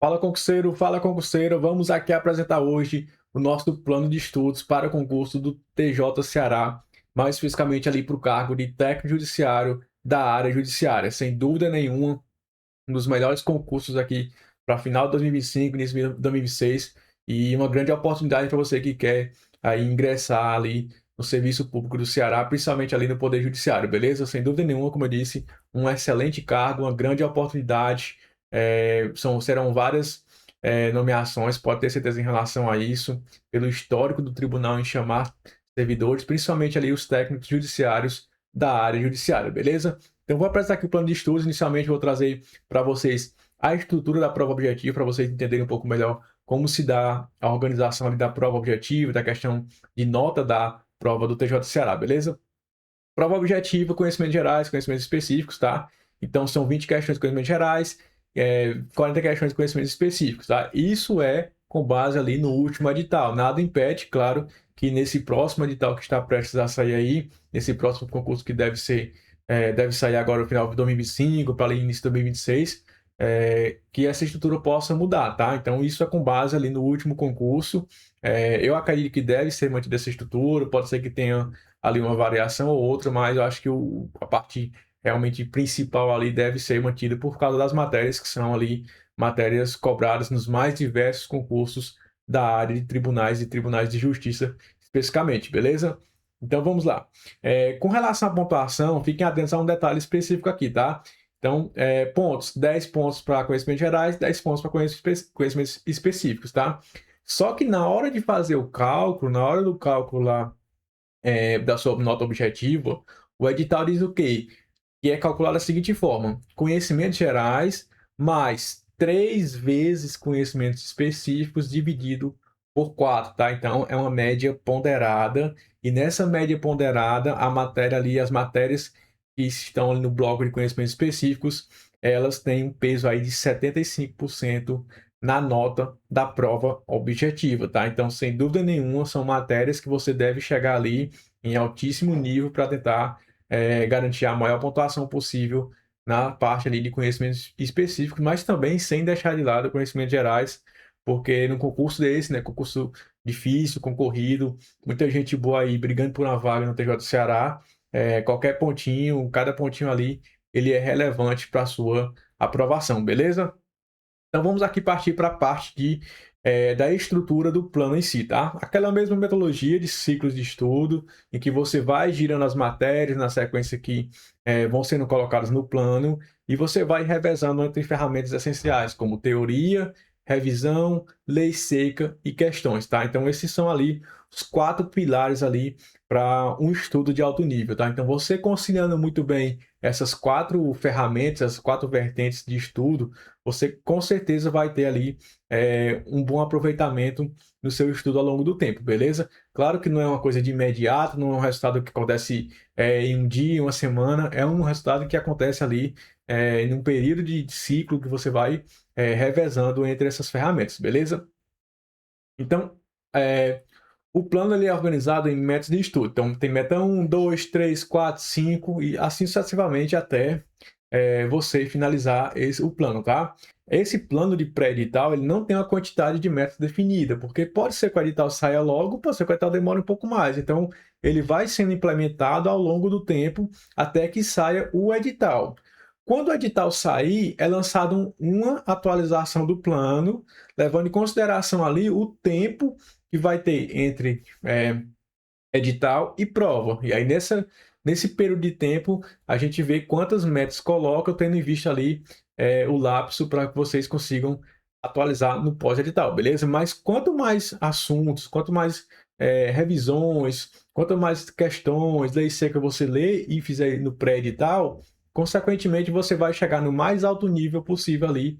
Fala concurseiro, vamos aqui apresentar hoje o nosso plano de estudos para o concurso do TJ Ceará, mais especificamente ali para o cargo de técnico judiciário da área judiciária. Sem dúvida nenhuma, um dos melhores concursos aqui para final de 2025, início de 2026, e uma grande oportunidade para você que quer aí ingressar ali no serviço público do Ceará, principalmente ali no Poder Judiciário, beleza? Sem dúvida nenhuma, como eu disse, um excelente cargo, uma grande oportunidade, serão várias nomeações, pode ter certeza em relação a isso, pelo histórico do tribunal em chamar servidores, principalmente ali os técnicos judiciários da área judiciária, beleza? Então, vou apresentar aqui o plano de estudos. Inicialmente, vou trazer para vocês a estrutura da prova objetiva, para vocês entenderem um pouco melhor como se dá a organização ali da prova objetiva, da questão de nota da prova do TJ Ceará, beleza? Prova objetiva, conhecimentos gerais, conhecimentos específicos, tá? Então, são 20 questões de conhecimentos gerais, 40 questões de conhecimentos específicos, tá? Isso é com base ali no último edital. Nada impede, claro, que nesse próximo edital que está prestes a sair aí, nesse próximo concurso que deve sair agora no final de 2025 para ali início de 2026, que essa estrutura possa mudar, tá? Então, isso é com base ali no último concurso. Eu acredito que deve ser mantida essa estrutura, pode ser que tenha ali uma variação ou outra, mas eu acho que a parte realmente principal ali deve ser mantida por causa das matérias que são ali matérias cobradas nos mais diversos concursos da área de tribunais e tribunais de justiça especificamente, beleza? Então vamos lá. Com relação à pontuação, fiquem atentos a um detalhe específico aqui, tá? Então, pontos, 10 pontos para conhecimentos gerais, 10 pontos para conhecimentos específicos, tá? Só que na hora de fazer o cálculo, na hora do cálculo lá, da sua nota objetiva, o edital diz o quê? Que é calculado da seguinte forma: conhecimentos gerais mais 3 vezes conhecimentos específicos dividido por 4, tá? Então, é uma média ponderada, e nessa média ponderada, a matéria ali, as matérias que estão ali no bloco de conhecimentos específicos, elas têm um peso aí de 75% na nota da prova objetiva, tá? Então, sem dúvida nenhuma, são matérias que você deve chegar ali em altíssimo nível para tentar garantir a maior pontuação possível na parte ali de conhecimentos específicos, mas também sem deixar de lado conhecimentos gerais, porque num concurso desse, né, concurso difícil, concorrido, muita gente boa aí brigando por uma vaga no TJ do Ceará, qualquer pontinho, cada pontinho ali, ele é relevante para a sua aprovação, beleza? Então vamos aqui partir para a parte da estrutura do plano em si, tá? Aquela mesma metodologia de ciclos de estudo, em que você vai girando as matérias na sequência que vão sendo colocadas no plano, e você vai revezando entre ferramentas essenciais, como teoria, revisão, lei seca e questões, tá? Então esses são ali os 4 pilares ali para um estudo de alto nível, tá? Então você conciliando muito bem essas 4 ferramentas, as 4 vertentes de estudo, você com certeza vai ter ali um bom aproveitamento no seu estudo ao longo do tempo, beleza? Claro que não é uma coisa de imediato, não é um resultado que acontece em um dia, em uma semana, é um resultado que acontece ali em um período de ciclo que você vai revezando entre essas ferramentas, beleza? Então, o plano ele é organizado em métodos de estudo. Então, tem meta 1, 2, 3, 4, 5 e assim sucessivamente até você finalizar o plano, tá? Esse plano de pré-edital, ele não tem uma quantidade de métodos definida, porque pode ser que o edital saia logo, pode ser que o edital demore um pouco mais. Então, ele vai sendo implementado ao longo do tempo até que saia o edital. Quando o edital sair, é lançado uma atualização do plano, levando em consideração ali o tempo que vai ter entre edital e prova. E aí, nesse período de tempo, a gente vê quantas metas coloca, tendo em vista ali o lapso para que vocês consigam atualizar no pós-edital, beleza? Mas quanto mais assuntos, quanto mais revisões, quanto mais questões, lei seca você lê e fizer no pré-edital, consequentemente você vai chegar no mais alto nível possível ali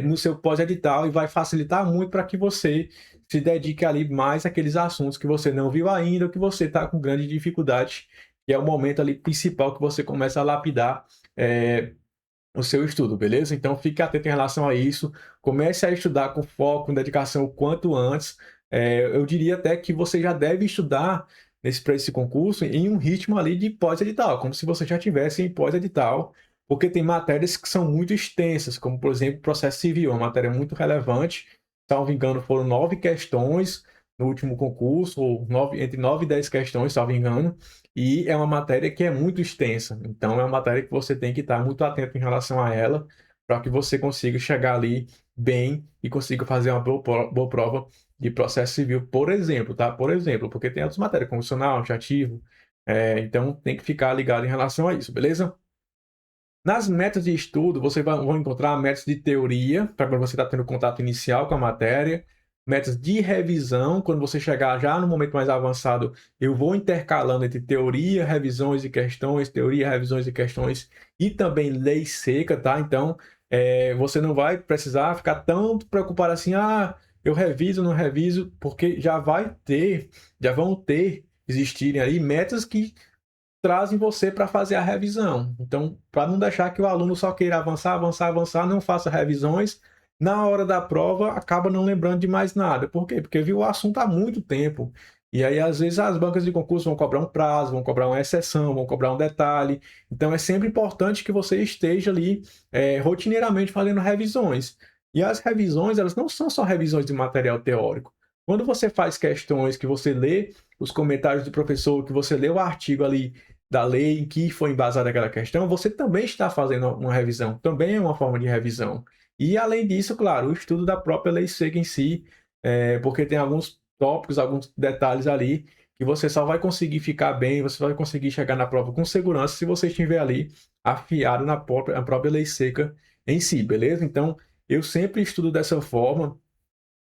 no seu pós-edital, e vai facilitar muito para que você se dedique ali mais àqueles assuntos que você não viu ainda, ou que você está com grande dificuldade, que é o momento ali principal que você começa a lapidar o seu estudo, beleza? Então fique atento em relação a isso, comece a estudar com foco, com dedicação o quanto antes. Eu diria até que você já deve estudar para esse concurso em um ritmo ali de pós-edital, como se você já tivesse em pós-edital, porque tem matérias que são muito extensas, como, por exemplo, processo civil, uma matéria muito relevante. Salvo engano, foram 9 questões no último concurso, ou entre 9 e 10 questões, salvo engano, e é uma matéria que é muito extensa. Então, é uma matéria que você tem que estar muito atento em relação a ela, para que você consiga chegar ali bem e consiga fazer uma boa prova de processo civil, por exemplo, tá? Por exemplo, porque tem outras matérias, constitucional, administrativo, então tem que ficar ligado em relação a isso, beleza? Nas metas de estudo, você vai encontrar metas de teoria, para quando você está tendo contato inicial com a matéria, metas de revisão, quando você chegar já no momento mais avançado, eu vou intercalando entre teoria, revisões e questões, teoria, revisões e questões, e também lei seca, tá? Então, você não vai precisar ficar tão preocupado assim, eu reviso, não reviso, porque já vão ter, existirem aí metas que trazem você para fazer a revisão. Então, para não deixar que o aluno só queira avançar, avançar, avançar, não faça revisões, na hora da prova acaba não lembrando de mais nada. Por quê? Porque viu o assunto há muito tempo. E aí, às vezes, as bancas de concurso vão cobrar um prazo, vão cobrar uma exceção, vão cobrar um detalhe. Então, é sempre importante que você esteja ali rotineiramente fazendo revisões. E as revisões, elas não são só revisões de material teórico. Quando você faz questões que você lê os comentários do professor, que você lê o artigo ali da lei em que foi embasada aquela questão, você também está fazendo uma revisão, também é uma forma de revisão. E, além disso, claro, o estudo da própria lei seca em si, porque tem alguns tópicos, alguns detalhes ali que você só vai conseguir ficar bem, você vai conseguir chegar na prova com segurança se você estiver ali afiado na própria lei seca em si, beleza? Então, eu sempre estudo dessa forma,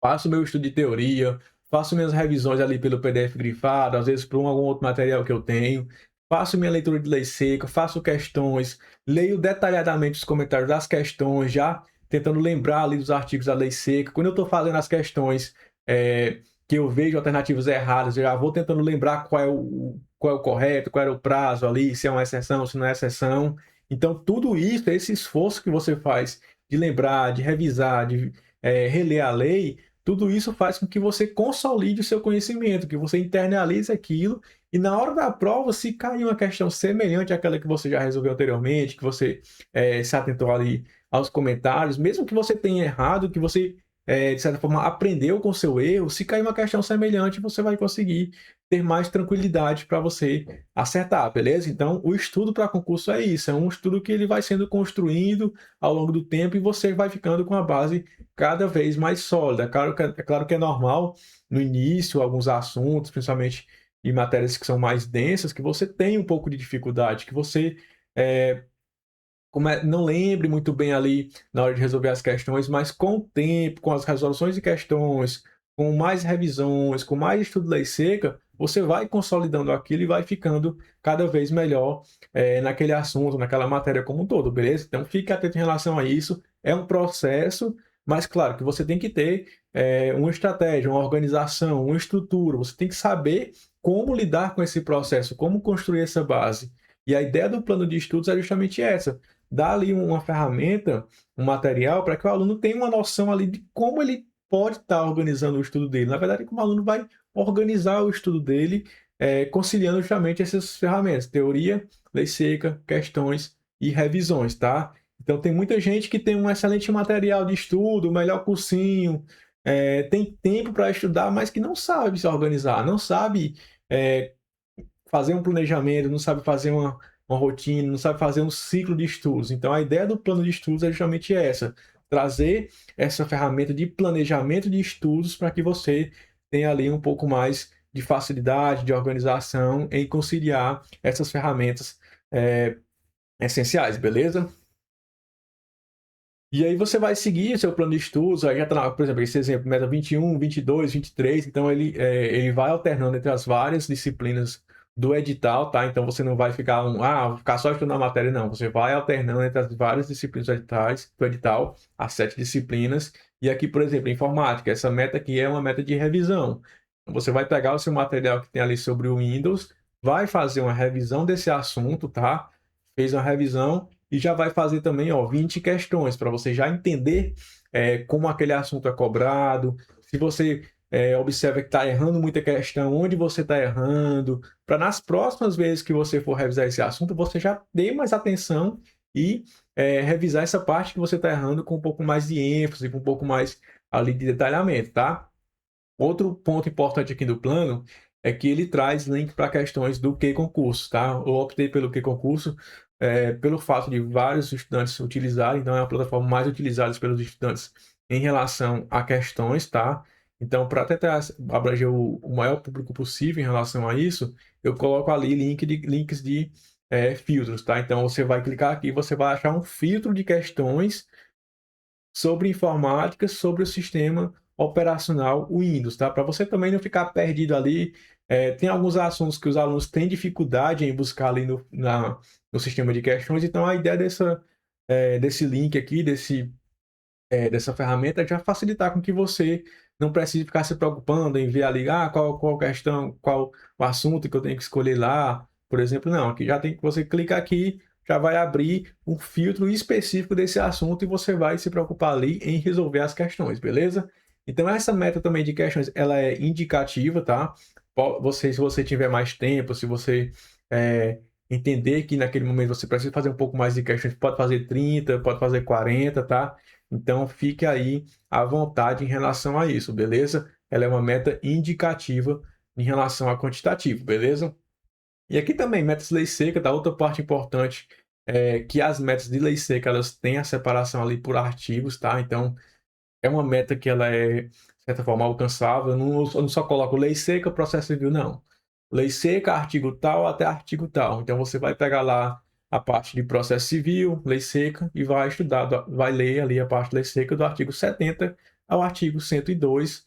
faço meu estudo de teoria, faço minhas revisões ali pelo PDF grifado, às vezes por algum outro material que eu tenho, faço minha leitura de lei seca, faço questões, leio detalhadamente os comentários das questões, já tentando lembrar ali dos artigos da lei seca. Quando eu estou fazendo as questões que eu vejo alternativas erradas, eu já vou tentando lembrar qual é o correto, qual era o prazo ali, se é uma exceção, se não é exceção. Então, tudo isso, esse esforço que você faz de lembrar, de revisar, de reler a lei, tudo isso faz com que você consolide o seu conhecimento, que você internalize aquilo e na hora da prova, se cair uma questão semelhante àquela que você já resolveu anteriormente, que você se atentou ali aos comentários, mesmo que você tenha errado, que você, de certa forma, aprendeu com o seu erro, se cair uma questão semelhante, você vai conseguir ter mais tranquilidade para você acertar, beleza? Então, o estudo para concurso é isso, é um estudo que ele vai sendo construído ao longo do tempo e você vai ficando com a base cada vez mais sólida. É claro que é normal no início, alguns assuntos, principalmente em matérias que são mais densas, que você tem um pouco de dificuldade, que você não lembre muito bem ali na hora de resolver as questões, mas com o tempo, com as resoluções de questões, com mais revisões, com mais estudo de lei seca, você vai consolidando aquilo e vai ficando cada vez melhor naquele assunto, naquela matéria como um todo, beleza? Então fique atento em relação a isso. É um processo, mas claro que você tem que ter uma estratégia, uma organização, uma estrutura. Você tem que saber como lidar com esse processo, como construir essa base. E a ideia do plano de estudos é justamente essa: dar ali uma ferramenta, um material, para que o aluno tenha uma noção ali de como ele pode estar organizando o estudo dele. Na verdade, como o aluno vai organizar o estudo dele, conciliando justamente essas ferramentas: teoria, lei seca, questões e revisões, tá? Então, tem muita gente que tem um excelente material de estudo, o melhor cursinho, tem tempo para estudar, mas que não sabe se organizar, não sabe fazer um planejamento, não sabe fazer uma rotina, não sabe fazer um ciclo de estudos. Então, a ideia do plano de estudos é justamente essa: trazer essa ferramenta de planejamento de estudos para que você tenha ali um pouco mais de facilidade, de organização em conciliar essas ferramentas essenciais, beleza? E aí você vai seguir seu plano de estudos, aí já está, por exemplo, esse exemplo, meta 21, 22, 23, então ele vai alternando entre as várias disciplinas do edital, tá? Então você não vai ficar vou ficar só estudando a matéria, não. Você vai alternando entre as várias disciplinas do edital, as 7 disciplinas. E aqui, por exemplo, informática, essa meta aqui é uma meta de revisão. Você vai pegar o seu material que tem ali sobre o Windows, vai fazer uma revisão desse assunto, tá? Fez uma revisão e já vai fazer também 20 questões para você já entender como aquele assunto é cobrado, se você observa que está errando muita questão, onde você está errando, para nas próximas vezes que você for revisar esse assunto, você já dê mais atenção e revisar essa parte que você está errando com um pouco mais de ênfase, com um pouco mais ali de detalhamento, tá? Outro ponto importante aqui do plano é que ele traz link para questões do Q-concurso, tá? Eu optei pelo Q-concurso pelo fato de vários estudantes utilizarem, então é a plataforma mais utilizada pelos estudantes em relação a questões, tá? Então, para tentar abranger o maior público possível em relação a isso, eu coloco ali links de filtros, tá? Então, você vai clicar aqui, você vai achar um filtro de questões sobre informática, sobre o sistema operacional Windows, tá? Para você também não ficar perdido ali. Tem alguns assuntos que os alunos têm dificuldade em buscar ali no sistema de questões, então a ideia desse link aqui, dessa ferramenta, é já facilitar com que você não precise ficar se preocupando em ver ali, qual questão, qual o assunto que eu tenho que escolher lá, por exemplo, não, aqui já tem que você clica aqui, já vai abrir um filtro específico desse assunto e você vai se preocupar ali em resolver as questões, beleza? Então essa meta também de questões, ela é indicativa, tá? Se você tiver mais tempo, se você entender que naquele momento você precisa fazer um pouco mais de questões, pode fazer 30, pode fazer 40, tá? Então fique aí à vontade em relação a isso, beleza? Ela é uma meta indicativa em relação a quantitativo, beleza? E aqui também, metas de lei seca, da outra parte importante é que as metas de lei seca, elas têm a separação ali por artigos, tá? Então, é uma meta que ela é, de certa forma, alcançável. Eu não só coloco lei seca, processo civil, não. Lei seca, artigo tal até artigo tal. Então, você vai pegar lá a parte de processo civil, lei seca, e vai estudar, vai ler ali a parte de lei seca do artigo 70 ao artigo 102,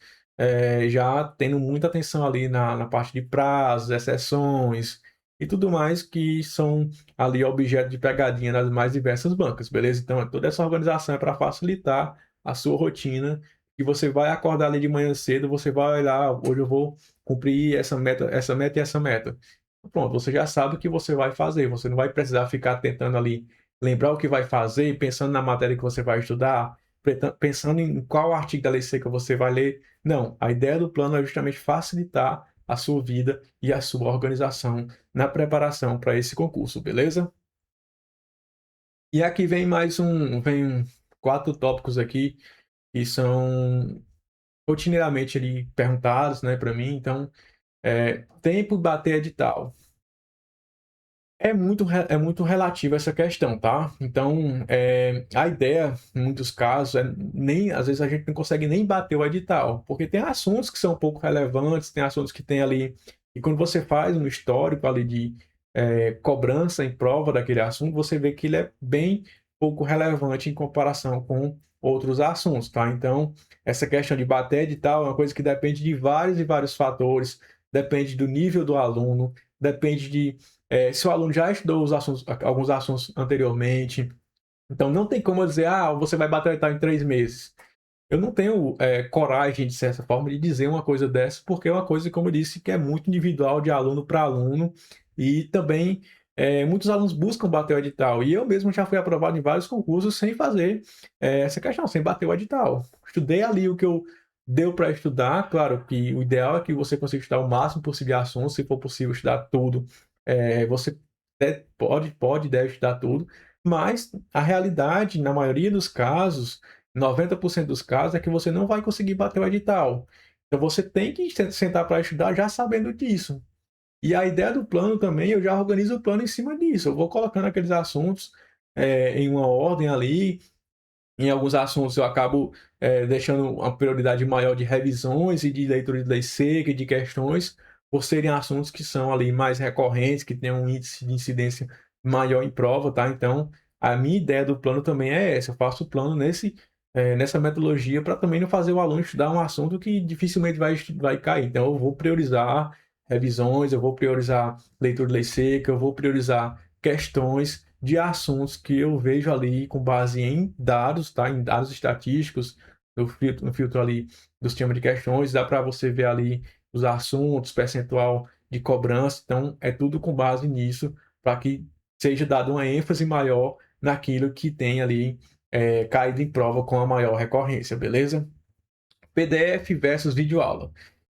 já tendo muita atenção ali na parte de prazos, exceções e tudo mais que são ali objeto de pegadinha nas mais diversas bancas, beleza? Então, toda essa organização é para facilitar a sua rotina, e você vai acordar ali de manhã cedo, você vai lá, hoje eu vou cumprir essa meta e essa meta. Pronto, você já sabe o que você vai fazer, você não vai precisar ficar tentando ali lembrar o que vai fazer, pensando na matéria que você vai estudar, pensando em qual artigo da lei seca você vai ler. Não, a ideia do plano é justamente facilitar a sua vida e a sua organização na preparação para esse concurso, beleza? E aqui vem 4 tópicos aqui que são rotineiramente ali perguntados, né, para mim. Então, tempo bater edital. É muito relativo essa questão, tá? Então, a ideia, em muitos casos, às vezes a gente não consegue nem bater o edital, porque tem assuntos que são um pouco relevantes, tem assuntos que tem ali, e quando você faz um histórico ali de cobrança em prova daquele assunto, você vê que ele é bem pouco relevante em comparação com outros assuntos, tá? Então, essa questão de bater edital é uma coisa que depende de vários e vários fatores, depende do nível do aluno, depende de se o aluno já estudou alguns assuntos anteriormente, então não tem como eu dizer, você vai bater em 3 meses. Eu não tenho coragem, de certa forma, de dizer uma coisa dessa, porque é uma coisa, como eu disse, que é muito individual de aluno para aluno, e também muitos alunos buscam bater o edital, e eu mesmo já fui aprovado em vários concursos sem fazer essa questão, sem bater o edital. Estudei ali o que eu deu para estudar, claro que o ideal é que você consiga estudar o máximo possível de assuntos, se for possível estudar tudo, você pode, deve estudar tudo, mas a realidade, na maioria dos casos, 90% dos casos é que você não vai conseguir bater o edital. Então você tem que sentar para estudar já sabendo disso. E a ideia do plano também, eu já organizo o plano em cima disso. Eu vou colocando aqueles assuntos em uma ordem ali. Em alguns assuntos eu acabo deixando uma prioridade maior de revisões e de leitura de lei seca e de questões, por serem assuntos que são ali mais recorrentes, que têm um índice de incidência maior em prova, tá? Então, a minha ideia do plano também é essa. Eu faço o plano nessa metodologia para também não fazer o aluno estudar um assunto que dificilmente vai cair. Então, eu vou priorizar revisões, eu vou priorizar leitura de lei seca, eu vou priorizar questões de assuntos que eu vejo ali com base em dados, tá? Em dados estatísticos, no filtro ali do sistema de questões, dá para você ver ali os assuntos, percentual de cobrança, então é tudo com base nisso, para que seja dado uma ênfase maior naquilo que tem ali caído em prova com a maior recorrência, beleza? PDF versus videoaula.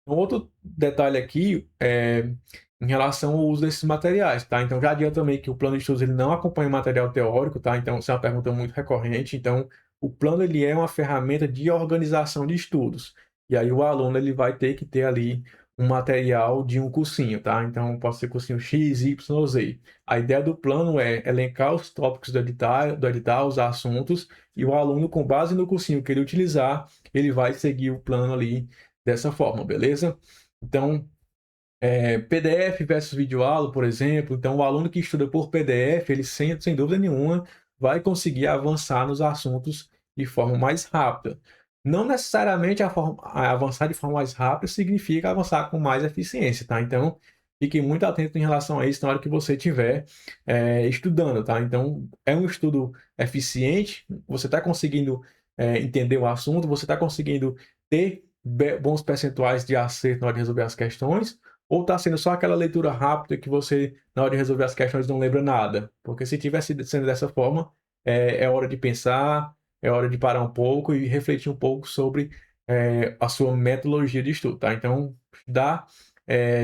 Um outro detalhe aqui é em relação ao uso desses materiais, tá? Então já adianto também que o plano de estudos ele não acompanha material teórico, tá? Então essa é uma pergunta muito recorrente. Então o plano ele é uma ferramenta de organização de estudos. E aí o aluno ele vai ter que ter ali um material de um cursinho, tá? Então pode ser cursinho X, Y ou Z. A ideia do plano é elencar os tópicos do edital, os assuntos, e o aluno, com base no cursinho que ele utilizar, ele vai seguir o plano ali dessa forma, beleza? Então, PDF versus videoaula, por exemplo. Então, o aluno que estuda por PDF, ele sem dúvida nenhuma vai conseguir avançar nos assuntos de forma mais rápida. Não necessariamente avançar de forma mais rápida significa avançar com mais eficiência, tá? Então, fique muito atento em relação a isso na hora que você estiver estudando, tá? Então, é um estudo eficiente, você está conseguindo entender o assunto, você está conseguindo ter bons percentuais de acerto na hora de resolver as questões, ou está sendo só aquela leitura rápida que você, na hora de resolver as questões, não lembra nada? Porque se tivesse sendo dessa forma, é hora de pensar, é hora de parar um pouco e refletir um pouco sobre a sua metodologia de estudo, tá? Então, estudar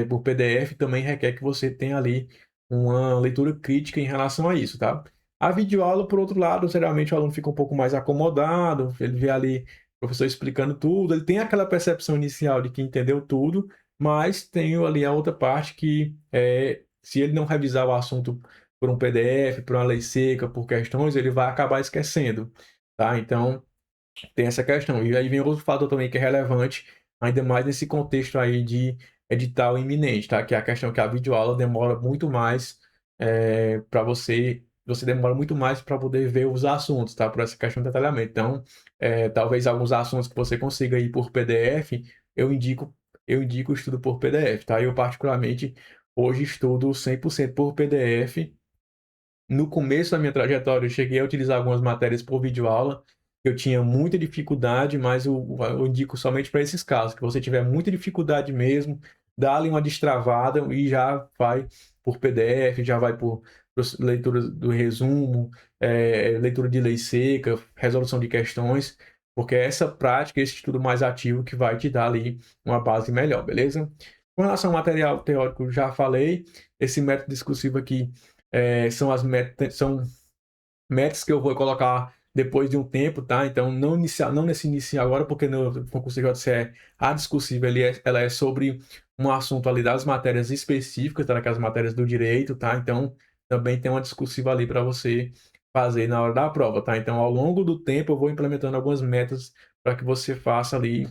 por PDF também requer que você tenha ali uma leitura crítica em relação a isso, tá? A videoaula, por outro lado, geralmente o aluno fica um pouco mais acomodado, ele vê ali o professor explicando tudo, ele tem aquela percepção inicial de que entendeu tudo, mas tem ali a outra parte que se ele não revisar o assunto por um PDF, por uma lei seca, por questões, ele vai acabar esquecendo, tá? Então, tem essa questão. E aí vem outro fator também que é relevante, ainda mais nesse contexto aí de edital iminente, tá? Que é a questão que a videoaula demora muito mais para você demora muito mais para poder ver os assuntos, tá? Por essa questão de detalhamento. Então, talvez alguns assuntos que você consiga ir por PDF, eu indico, eu indico o estudo por PDF, tá? Eu, particularmente, hoje estudo 100% por PDF. No começo da minha trajetória, eu cheguei a utilizar algumas matérias por videoaula. Eu tinha muita dificuldade, mas eu indico somente para esses casos, que você tiver muita dificuldade mesmo, dá ali uma destravada e já vai por PDF, já vai por leitura do resumo, leitura de lei seca, resolução de questões, porque é essa prática, esse estudo mais ativo que vai te dar ali uma base melhor, beleza? Com relação ao material teórico, já falei, esse método discursivo aqui são metas que eu vou colocar depois de um tempo, tá? Então, não nesse início agora, porque no concurso JCE, a discursiva ela é sobre um assunto ali das matérias específicas, tá? Aquelas matérias do direito, tá? Então, também tem uma discursiva ali para você fazer na hora da prova, tá? Então, ao longo do tempo, eu vou implementando algumas metas para que você faça ali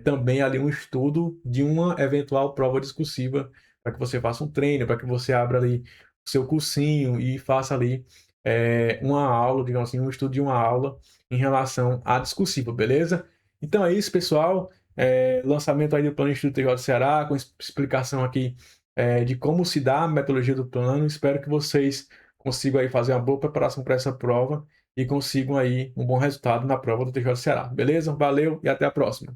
também ali um estudo de uma eventual prova discursiva, para que você faça um treino, para que você abra ali o seu cursinho e faça ali uma aula, digamos assim, um estudo de uma aula em relação à discursiva, beleza? Então é isso, pessoal. Lançamento aí do Plano Instituto TJ do Ceará, com explicação aqui de como se dá a metodologia do plano. Espero que vocês consigam aí fazer uma boa preparação para essa prova e consigam aí um bom resultado na prova do TJ do Ceará, beleza? Valeu e até a próxima.